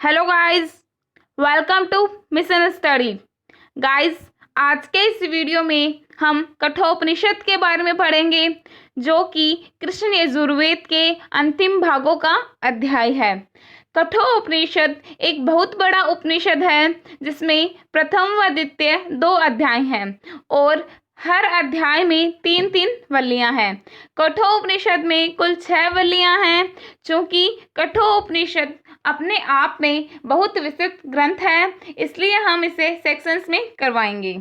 Hello guys, welcome to mission study. Guys, आज के इस वीडियो में हम कठोपनिषद के बारे में पढ़ेंगे, जो कि कृष्ण यजुर्वेद के अंतिम भागों का अध्याय है। कठोपनिषद एक बहुत बड़ा उपनिषद है, जिसमें प्रथम व द्वितीय 2 अध्याय हैं और हर अध्याय में 3-3 वल्लियां हैं। कठोपनिषद में कुल 6 वल्लियां हैं। चूंकि कठोपनिषद अपने आप में बहुत विस्तृत ग्रंथ है, इसलिए हम इसे सेक्शंस में करवाएंगे।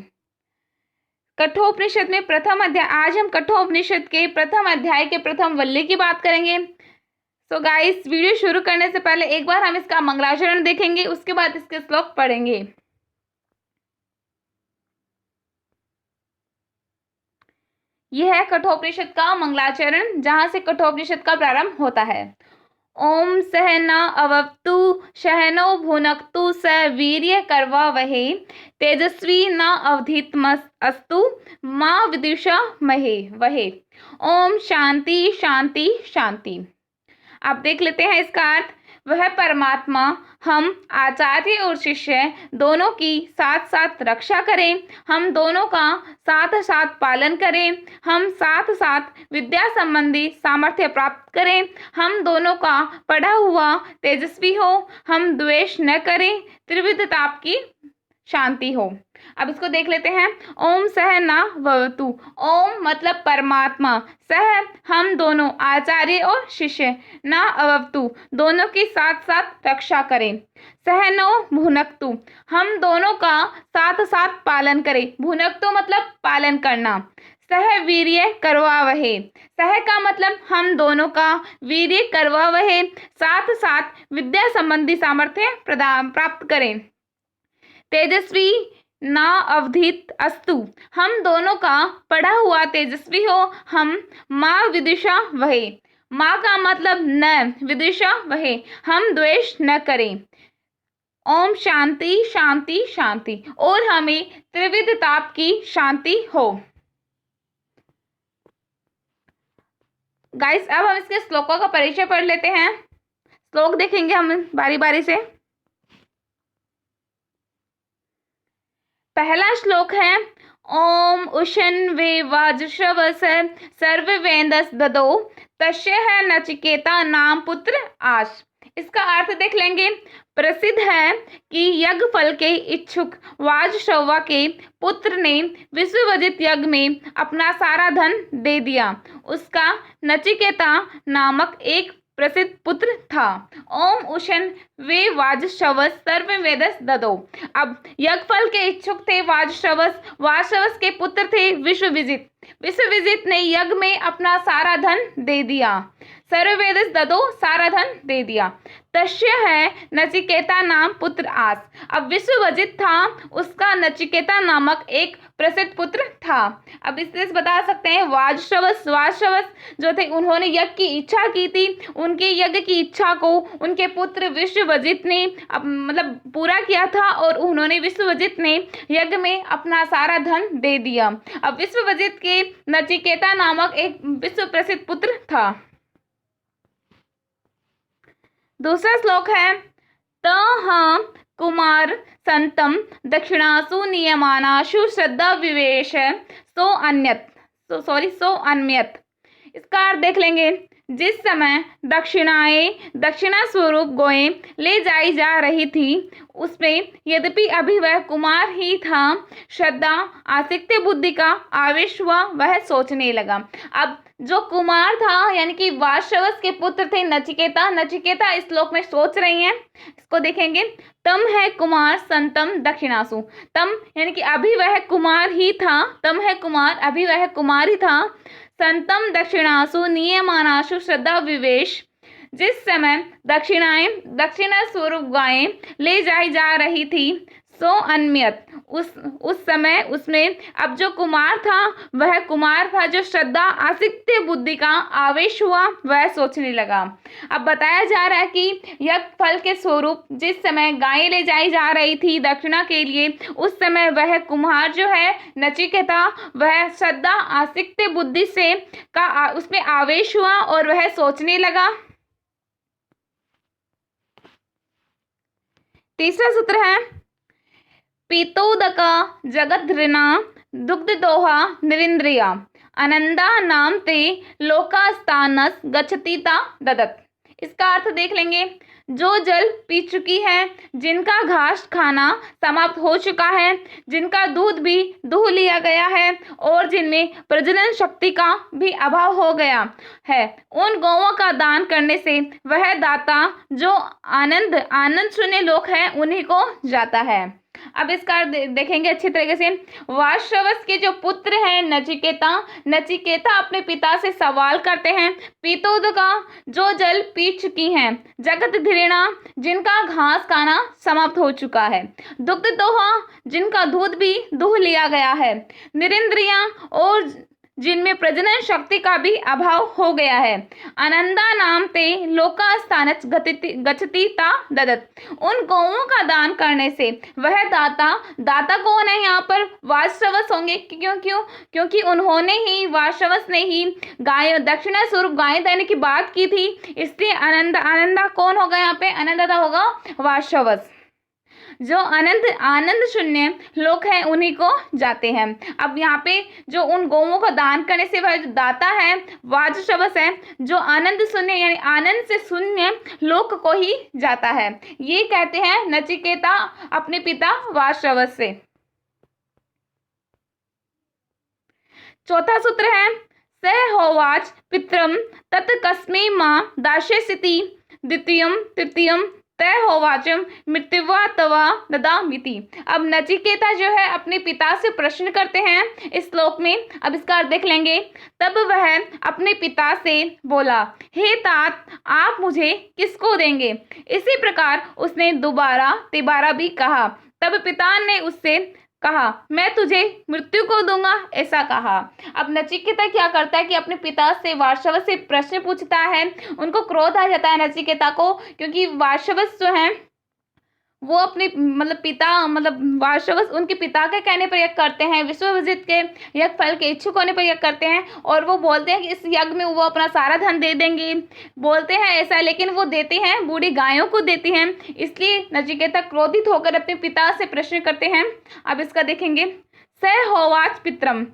कठोपनिषद में प्रथम अध्याय, आज हम कठोपनिषद के प्रथम अध्याय के प्रथम वल्ली की बात करेंगे। तो गाइस, वीडियो शुरू करने से पहले एक बार हम इसका मंगलाचरण देखेंगे, उसके बाद इसके श्लोक पढ़ेंगे। यह है कठोपनिषद का मंगलाचरण, जहां से कठोपनिषद का प्रारंभ होता है। ओम सहना अवतु सहनो भुनक्तु स वीर्य करवा वहे तेजस्वी न अवधीतमस्तु मां विदुषा महे वहे। ओम शांति शांति शांति। आप देख लेते हैं इसका अर्थ। वह परमात्मा हम आचार्य और शिष्य दोनों की साथ साथ रक्षा करें, हम दोनों का साथ साथ पालन करें, हम साथ साथ विद्या संबंधी सामर्थ्य प्राप्त करें, हम दोनों का पढ़ा हुआ तेजस्वी हो, हम द्वेष न करें, त्रिविध ताप की शांति हो। अब इसको देख लेते हैं। ओम सह ना भवतु। ओम मतलब परमात्मा, सह हम दोनों आचार्य और शिष्य, ना अवतु दोनों की साथ साथ रक्षा करें, सहनो भुनक्तु हम दोनों का साथ साथ पालन करें। भुनक्तु मतलब पालन करना। सह वीर्य करवावहे, सह का मतलब हम दोनों का, वीर्य करवावहे साथ साथ विद्या संबंधी सामर्थ्य प्राप्त करें। तेजस्वी ना अवधीत अस्तु हम दोनों का पढ़ा हुआ तेजस्वी हो, हम माँ विदिशा वहे, माँ का मतलब न, विदिशा वहे हम द्वेष न करें। ओम शांति शांति शांति और हमें त्रिविध ताप की शांति हो। गाइस, अब हम इसके श्लोकों का परिचय पढ़ लेते हैं। श्लोक देखेंगे हम बारी बारी से। पहला श्लोक है ओम उशन वे वाजुषवस सर्ववेदस ददो तस्य है नचिकेता नाम पुत्र आश। इसका अर्थ देख लेंगे। प्रसिद्ध है कि यज्ञ फल के इच्छुक वाजश्रवा के पुत्र ने विश्वविदित यज्ञ में अपना सारा धन दे दिया। उसका नचिकेता नामक एक प्रसिद्ध पुत्र था। ओम उशन वे वाजश्रवस सर्ववेदस ददो। अब यज्ञफल के इच्छुक थे वाजश्रवस, वाजश्रवस के पुत्र थे विश्वविजित। विश्वविजित ने यज्ञ में अपना सारा धन दे दिया। सर्ववेदस ददो सारा धन दे दिया। तस्य है नचिकेता नाम पुत्र आस। अब विश्वविजित था, उसका नचिकेता नामक एक प्रसिद्ध पुत्र था। अब इससे बता सकते हैं वाजश्रवस जो थे, उन्होंने यज्ञ की इच्छा की थी। उनके यज्ञ की इच्छा को उनके पुत्र विश्वविजित ने मतलब पूरा किया था, और उन्होंने विश्वविजित ने यज्ञ में अपना सारा धन दे दिया। अब विश्वविजित के नचिकेता नामक एक विश्व प्रसिद्ध पुत्र था। दूसरा श्लोक है त कुमार संतम दक्षिणासु नियमानाशु श्रद्धा विवेश सो अन्यत। इसका अर्थ देख लेंगे। जिस समय दक्षिणा स्वरूप गोएं ले जाई जा रही थी, उसमें यद्यपि अभी वह कुमार ही था, श्रद्धा आसक्ति बुद्धि का आवेश हुआ, वह सोचने लगा। अब जो कुमार था यानी कि वाजश्रवस के पुत्र थे नचिकेता इस श्लोक में सोच रही हैं। इसको देखेंगे। तम है कुमार संतम दक्षिणासु। तम यानी कि अभी वह कुमार ही था, तम है कुमार अभी वह कुमार ही था। संतम दक्षिणासु नियमानाशु श्रद्धा विवेश। जिस समय दक्षिणा स्वरूप गायें ले जाई जा रही थी, सो अन्यत उस समय उसमें अब जो कुमार था जो श्रद्धा आसक्ति बुद्धि का आवेश हुआ, वह सोचने लगा। अब बताया जा रहा है कि यज्ञ फल के स्वरूप जिस समय गायें ले जाई जा रही थी दक्षिणा के लिए, उस समय वह कुम्हार जो है नचिकेता, वह श्रद्धा आसक्ति बुद्धि से का उसमें आवेश हुआ और वह सोचने लगा। तीसरा सूत्र है पीतोदका जगद्धृणा दुग्धदोहा निरिंद्रिया आनंदा नाम ते लोकास्तानस गच्छतीता ददत। इसका अर्थ देख लेंगे। जो जल पी चुकी है, जिनका घास खाना समाप्त हो चुका है, जिनका दूध भी दूह लिया गया है और जिनमें प्रजनन शक्ति का भी अभाव हो गया है, उन गौओं का दान करने से वह दाता जो आनंद शून्य लोक है उन्हीं को जाता है। अब इसका देखेंगे अच्छी तरीके से। वाश्रवस के जो पुत्र हैं नचिकेता अपने पिता से सवाल करते हैं। पीतोदका जो जल पी चुकी हैं, जगत धीरेणा जिनका घास खाना समाप्त हो चुका है, दुग्ध दोहा जिनका दूध भी दूह लिया गया है, निरिंद्रिया और जिनमें प्रजनन शक्ति का भी अभाव हो गया है, आनंदा नाम ते लोकास्थानच गच्छति ता ददत। उन गौओं का दान करने से वह दाता कौन है यहाँ पर? वाश्रवस होंगे। क्योंकि उन्होंने ही, वाश्रवस ने ही गाय दक्षिणा स्वरूप गाय देने की बात की थी, इसलिए आनंदा कौन होगा यहाँ पे? आनंददाता होगा वाश्रवस। जो आनंद शून्य लोक है उन्हीं को जाते हैं। अब यहाँ पे जो उन गौओं का दान करने से वह जो दाता है वाजशवस है, जो आनंद शून्य यानी आनंद से शून्य लोक को ही जाता है। ये कहते हैं नचिकेता अपने पिता वाजशवस से। चौथा सूत्र है स होवाच पित्रम तत् कस्मै मां दास्यसि द्वितीयम तृतीयम तय होवाचम मृत्युवा तवा ददामिति। अब नचिकेता जो है अपने पिता से प्रश्न करते हैं इस श्लोक में। अब इसका अर्थ देख लेंगे। तब वह अपने पिता से बोला, हे तात आप मुझे किसको देंगे? इसी प्रकार उसने तिबारा भी कहा। तब पिता ने उससे कहा, मैं तुझे मृत्यु को दूंगा, ऐसा कहा। अब नचिकेता क्या करता है कि अपने पिता से वार्षवस से प्रश्न पूछता है। उनको क्रोध आ जाता है नचिकेता को, क्योंकि वार्षवस जो है वो अपने वार्षवस उनके पिता के कहने पर यज्ञ करते हैं, विश्वविजित के यज्ञ फल के इच्छुक होने पर यज्ञ करते हैं, और वो बोलते हैं कि इस यज्ञ में वो अपना सारा धन दे देंगे, बोलते हैं ऐसा, लेकिन वो देते हैं बूढ़ी गायों को देती हैं। इसलिए नचिकेता क्रोधित होकर अपने पिता से प्रश्न करते हैं। अब इसका देखेंगे। स होवाच पित्रम,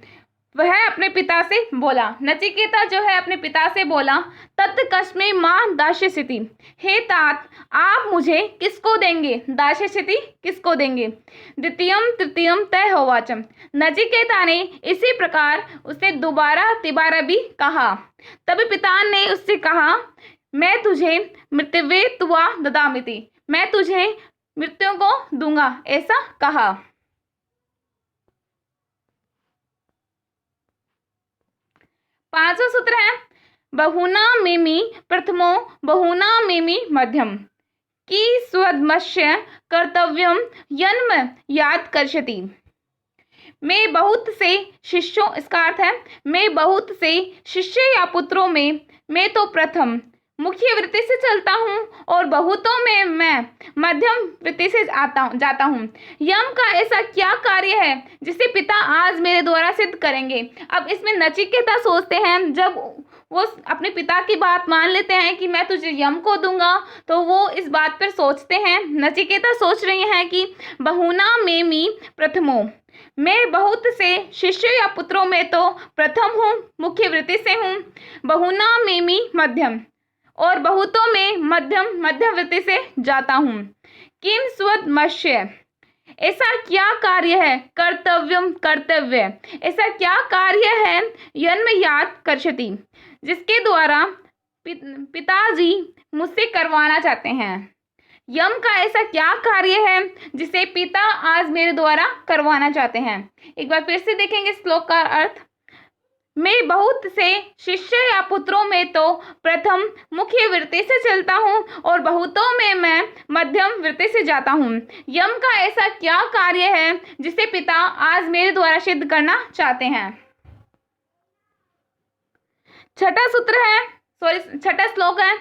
वह अपने पिता से बोला, नचिकेता जो है अपने पिता से बोला, तत् कस्मै मां दास्यसि, हे तात आप मुझे किसको देंगे? दास्यसि किसको देंगे? द्वितीयम तृतीयम तय होवाचम, नचिकेता ने इसी प्रकार उसने तिबारा भी कहा। तब पिता ने उससे कहा, मैं तुझे मृत्युवे तुवा ददामिति, मैं तुझे मृत्यु को दूंगा, ऐसा कहा। पांचवा सूत्र है बहुना मेमि प्रथमो बहुना मेमि मध्यम की स्वदमस्य कर्तव्यम जन्म याद करशति। मैं बहुत से शिष्यों, इसका अर्थ है मैं बहुत से शिष्य या पुत्रों में मैं तो प्रथम मुख्य वृत्ति से चलता हूँ और बहुतों में मैं मध्यम वृत्ति से जाता हूँ। यम का ऐसा क्या कार्य है जिसे पिता आज मेरे द्वारा सिद्ध करेंगे? अब इसमें नचिकेता सोचते हैं, जब वो अपने पिता की बात मान लेते हैं कि मैं तुझे यम को दूंगा, तो वो इस बात पर सोचते हैं। नचिकेता सोच रही हैं कि बहुना मेमि प्रथमो, मैं बहुत से शिष्य या पुत्रों में तो प्रथम हूँ, मुख्य वृत्ति से हूँ। बहुना मेमि मध्यम, और बहुतों में मध्यम वृत्ति से जाता हूँ। किम स्वदमस्य, ऐसा क्या कार्य है? कर्तव्यम कर्तव्य, ऐसा क्या कार्य है? जन्म याद करशति, जिसके द्वारा पिताजी मुझसे करवाना चाहते हैं। यम का ऐसा क्या कार्य है जिसे पिता आज मेरे द्वारा करवाना चाहते हैं? एक बार फिर से देखेंगे श्लोक का अर्थ। मैं बहुत से शिष्य या पुत्रों में तो प्रथम मुख्य वृत्ति से चलता हूँ और बहुतों में मैं मध्यम वृत्ति से जाता हूँ। यम का ऐसा क्या कार्य है जिसे पिता आज मेरे द्वारा सिद्ध करना चाहते हैं? छठा श्लोक है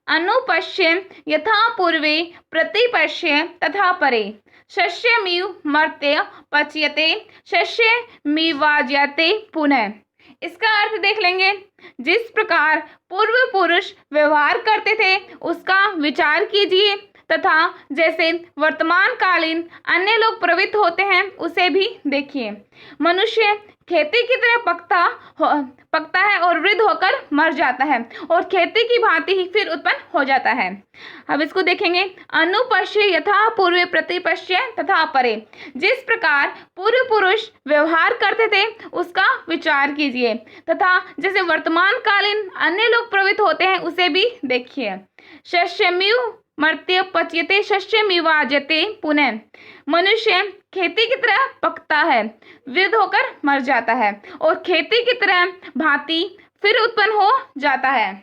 अनुपश्य यथा पूर्वे प्रतिपश्य तथा परे शस्यमिव मर्त्य पच्यते शस्यमिवाज्यते पुनः। इसका अर्थ देख लेंगे। जिस प्रकार पूर्व पुरुष व्यवहार करते थे उसका विचार कीजिए तथा जैसे वर्तमान कालीन अन्य लोग प्रवृत्त होते हैं उसे भी देखिए। मनुष्य खेती की तरह पकता है और वृद्ध होकर मर जाता है और खेती की भांति ही फिर उत्पन्न हो जाता है। अब इसको देखेंगे। अनुपश्य यथा पूर्वे प्रतिपश्य तथा परे। जिस प्रकार पूर्व पुरुष व्यवहार करते थे उसका विचार कीजिए तथा जैसे वर्तमान कालीन अन्य लोग प्रवृत्त होते हैं उसे भी देखिए। शस्यमिव मर्त्य पच्यते शस्यमिवाजते पुनः। मनुष्य खेती की तरह पकता है, वृद्ध होकर मर जाता है और खेती की तरह भांति फिर उत्पन्न हो जाता है।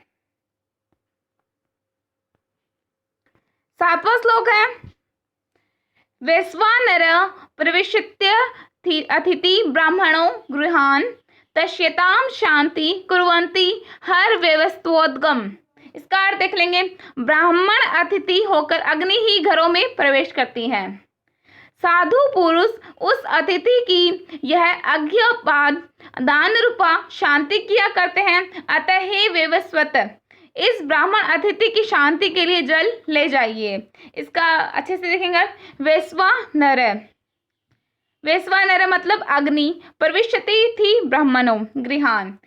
7वां श्लोक है। वैश्वानर प्रविश्य अतिथि ब्राह्मणो गृहान तस्यताम शांति कुर्वन्ति हर व्यवस्थोद्गम। इसका अर्थ देख लेंगे। ब्राह्मण अतिथि होकर अग्नि ही घरों में प्रवेश करती है। साधु पुरुष उस अतिथि की यह अज्ञापाद दान रूपा शांति किया करते हैं। अतः हे वैवस्वत, इस ब्राह्मण अतिथि की शांति के लिए जल ले जाइए। इसका अच्छे से देखेंगे। वैश्वानर मतलब अग्नि, प्रविश्यति थी ब्राह्मणों गृहान।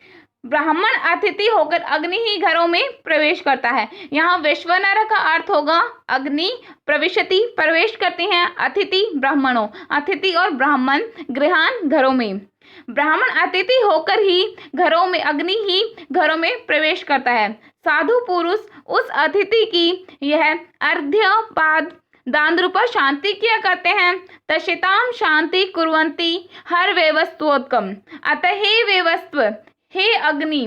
ब्राह्मण अतिथि होकर अग्नि ही घरों में प्रवेश करता है। यहाँ वैश्वानर का अर्थ होगा अग्नि, प्रविशति प्रवेश करती हैं, अतिथि ब्राह्मणों, अतिथि और ब्राह्मण गृहान घरों में। ब्राह्मण अतिथि होकर ही घरों में अग्नि ही घरों में प्रवेश करता है। साधु पुरुष उस अतिथि की यह अर्घ्यपाद दान रूपा शांति किया करते हैं। तशिताम शांति कुर्वन्ति हर व्यवस्थोत्कम। अतः हे व्यवस्थ, हे अग्नि,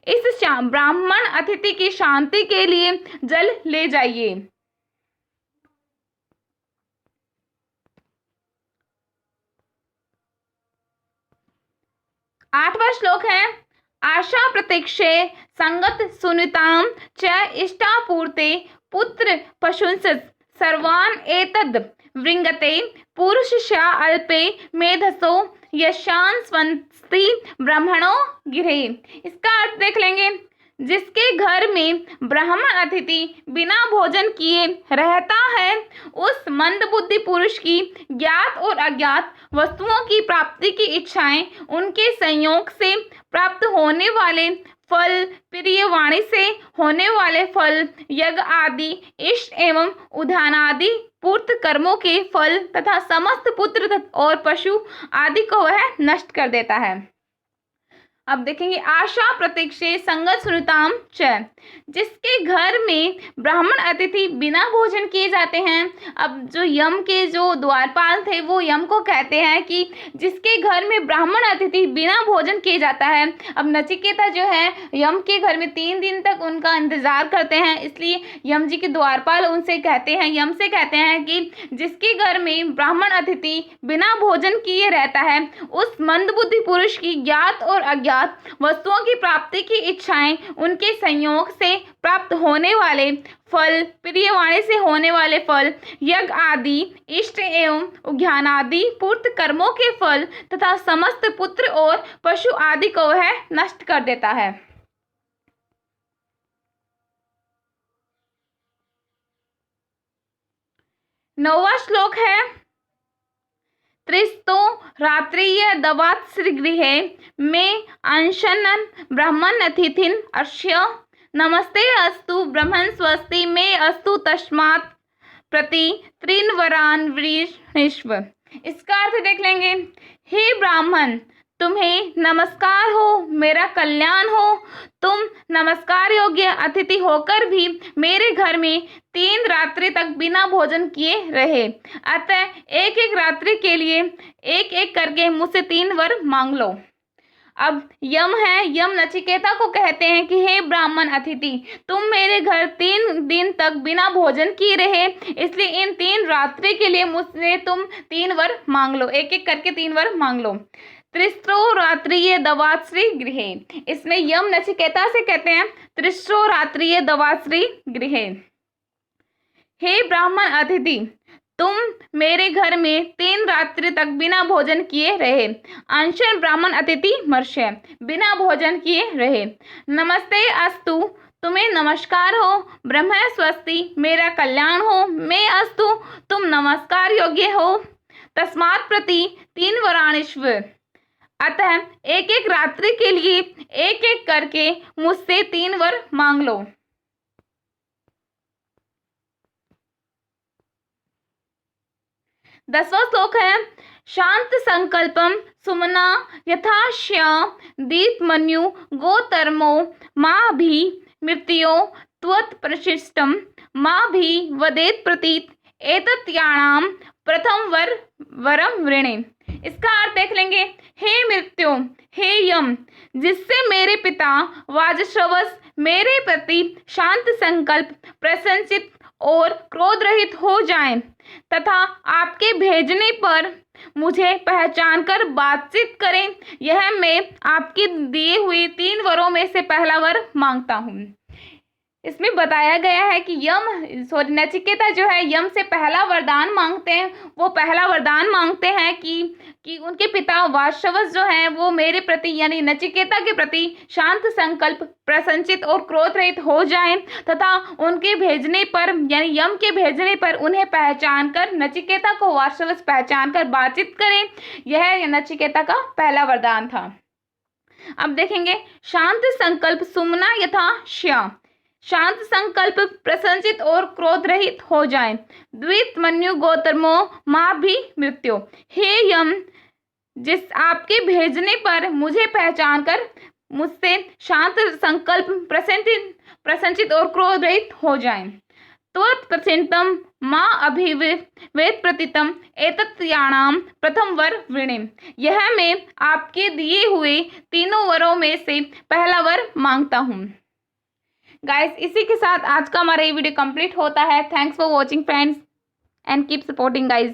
इस ब्राह्मण अतिथि की शांति के लिए जल ले जाइए। 8वां श्लोक है। आशा प्रतीक्षे संगत सुनिताम च इष्टापूर्ते पुत्र पशुंस सर्वान एतद वृंगते पुरुषस्य अल्पे मेधसो यशान स्वंस्ति ब्राह्मणो गिरे। इसका अर्थ देख लेंगे। जिसके घर में ब्राह्मण अतिथि बिना भोजन किए रहता है उस मंदबुद्धि पुरुष की ज्ञात और अज्ञात वस्तुओं की प्राप्ति की इच्छाएं उनके संयोग से प्राप्त होने वाले फल, प्रिय वाणी से होने वाले फल, यज्ञ आदि इष्ट एवं उद्यान आदि पूर्त कर्मों के फल तथा समस्त पुत्र और पशु आदि को वह नष्ट कर देता है। अब देखेंगे। आशा प्रतीक्षे संगत सुनिताम च। जिसके घर में ब्राह्मण अतिथि बिना भोजन किए जाते हैं। अब जो यम के जो द्वारपाल थे वो यम को कहते हैं कि जिसके घर में ब्राह्मण अतिथि बिना भोजन किए जाता है। अब नचिकेता जो है यम के घर में 3 दिन तक उनका इंतजार करते हैं, इसलिए यम जी के द्वारपाल उनसे कहते हैं, यम से कहते हैं कि जिसके घर में ब्राह्मण अतिथि बिना भोजन किए रहता है उस मंदबुद्धि पुरुष की ज्ञात और अज्ञात वस्तुओं की प्राप्ति की इच्छाएं उनके संयोग से प्राप्त होने वाले फल, प्रिय वाणी से होने वाले फल, यज्ञ आदि इष्ट एवं उद्यान आदि पूर्त कर्मों के फल तथा समस्त पुत्र और पशु आदि को वह नष्ट कर देता है। नौवां श्लोक है। त्रिस्तो रात्रिय दवात्सृगृहे में अंशनन ब्राह्मण अतिथिन अर्ष्य नमस्ते अस्तु ब्रह्मन् स्वस्ति में अस्तु तस्मात् प्रति त्रिनवरान वृष्णिष्व। इसका अर्थ देख लेंगे। हे ब्राह्मण, तुम्हें नमस्कार हो, मेरा कल्याण हो। तुम नमस्कार योग्य अतिथि होकर भी मेरे घर में 3 रात्रि तक बिना भोजन किए रहे। अतः एक एक रात्रि के लिए एक एक करके मुझसे 3 वर मांग लो। अब यम है, यम नचिकेता को कहते हैं कि हे ब्राह्मण अतिथि, तुम मेरे घर 3 दिन तक बिना भोजन किए रहे, इसलिए इन 3 रात्रि के लिए मुझसे तुम 3 वर मांग लो, एक एक करके 3 वर मांग लो। त्रिस्रो रात्रिय दवाश्री गृहे। इसमें यम नचिकेता से कहते हैं त्रिस्रो रात्रिय दवाश्री गृहे। हे ब्राह्मण अतिथि, तुम मेरे घर में 3 रात्रि तक बिना भोजन किए रहे। अंशन ब्राह्मण अतिथि मर्ष्य, बिना भोजन किए रहे। नमस्ते अस्तु, तुम्हें नमस्कार हो, ब्रह्म स्वस्ति, मेरा कल्याण हो, मैं अस्तु, तुम नमस्कार योग्य हो, तस्मात् प्रति 3 वराणीष्व। अतः एक एक रात्रि के लिए एक एक करके मुझसे 3 वर मांग लो। 10वां श्लोक है, शांत संकल्पम सुमना यथाश्य दीप्तमन्यु गोतर्मो माँ भी मृत्यो त्वत्प्रशिष्टम माँ भी वदेत प्रतीत एतत्याणाम प्रथम वरम वृणे। इसका अर्थ देख लेंगे। हे मृत्यु, हे यम, जिससे मेरे पिता वाजश्रवस मेरे प्रति शांत संकल्प, प्रसन्नचित और क्रोध रहित हो जाएं तथा आपके भेजने पर मुझे पहचान कर बातचीत करें, यह मैं आपके दिए हुए 3 वरों में से पहला वर मांगता हूँ। इसमें बताया गया है कि नचिकेता जो है यम से पहला वरदान मांगते हैं। वो पहला वरदान मांगते हैं कि उनके पिता वाजश्रवस जो हैं वो मेरे प्रति यानी नचिकेता के प्रति शांत संकल्प, प्रसन्नचित और क्रोध रहित हो जाएं तथा उनके भेजने पर यानी यम के भेजने पर उन्हें पहचान कर, नचिकेता को वाजश्रवस पहचान कर बातचीत करें। यह नचिकेता का पहला वरदान था। अब देखेंगे, शांत संकल्प सुमना यथा श्या, शांत संकल्प, प्रसन्नचित और क्रोध रहित हो जाएं। द्वितमन्यु गोतर्मो माँ भी मृत्यु, हे यम, जिस आपके भेजने पर मुझे पहचान कर मुझसे शांत संकल्प, प्रसन्नचित और क्रोध रहित हो जाएं। त्वत्प्रचिंतम माँ अभिवेद प्रतितम एतत्याणाम प्रथम वर वृणे, यह मैं आपके दिए हुए 3 वरों में से पहला वर मांगता हूँ। गाइस, इसी के साथ आज का हमारा ये वीडियो कंप्लीट होता है। Thanks for watching friends and keep supporting guys.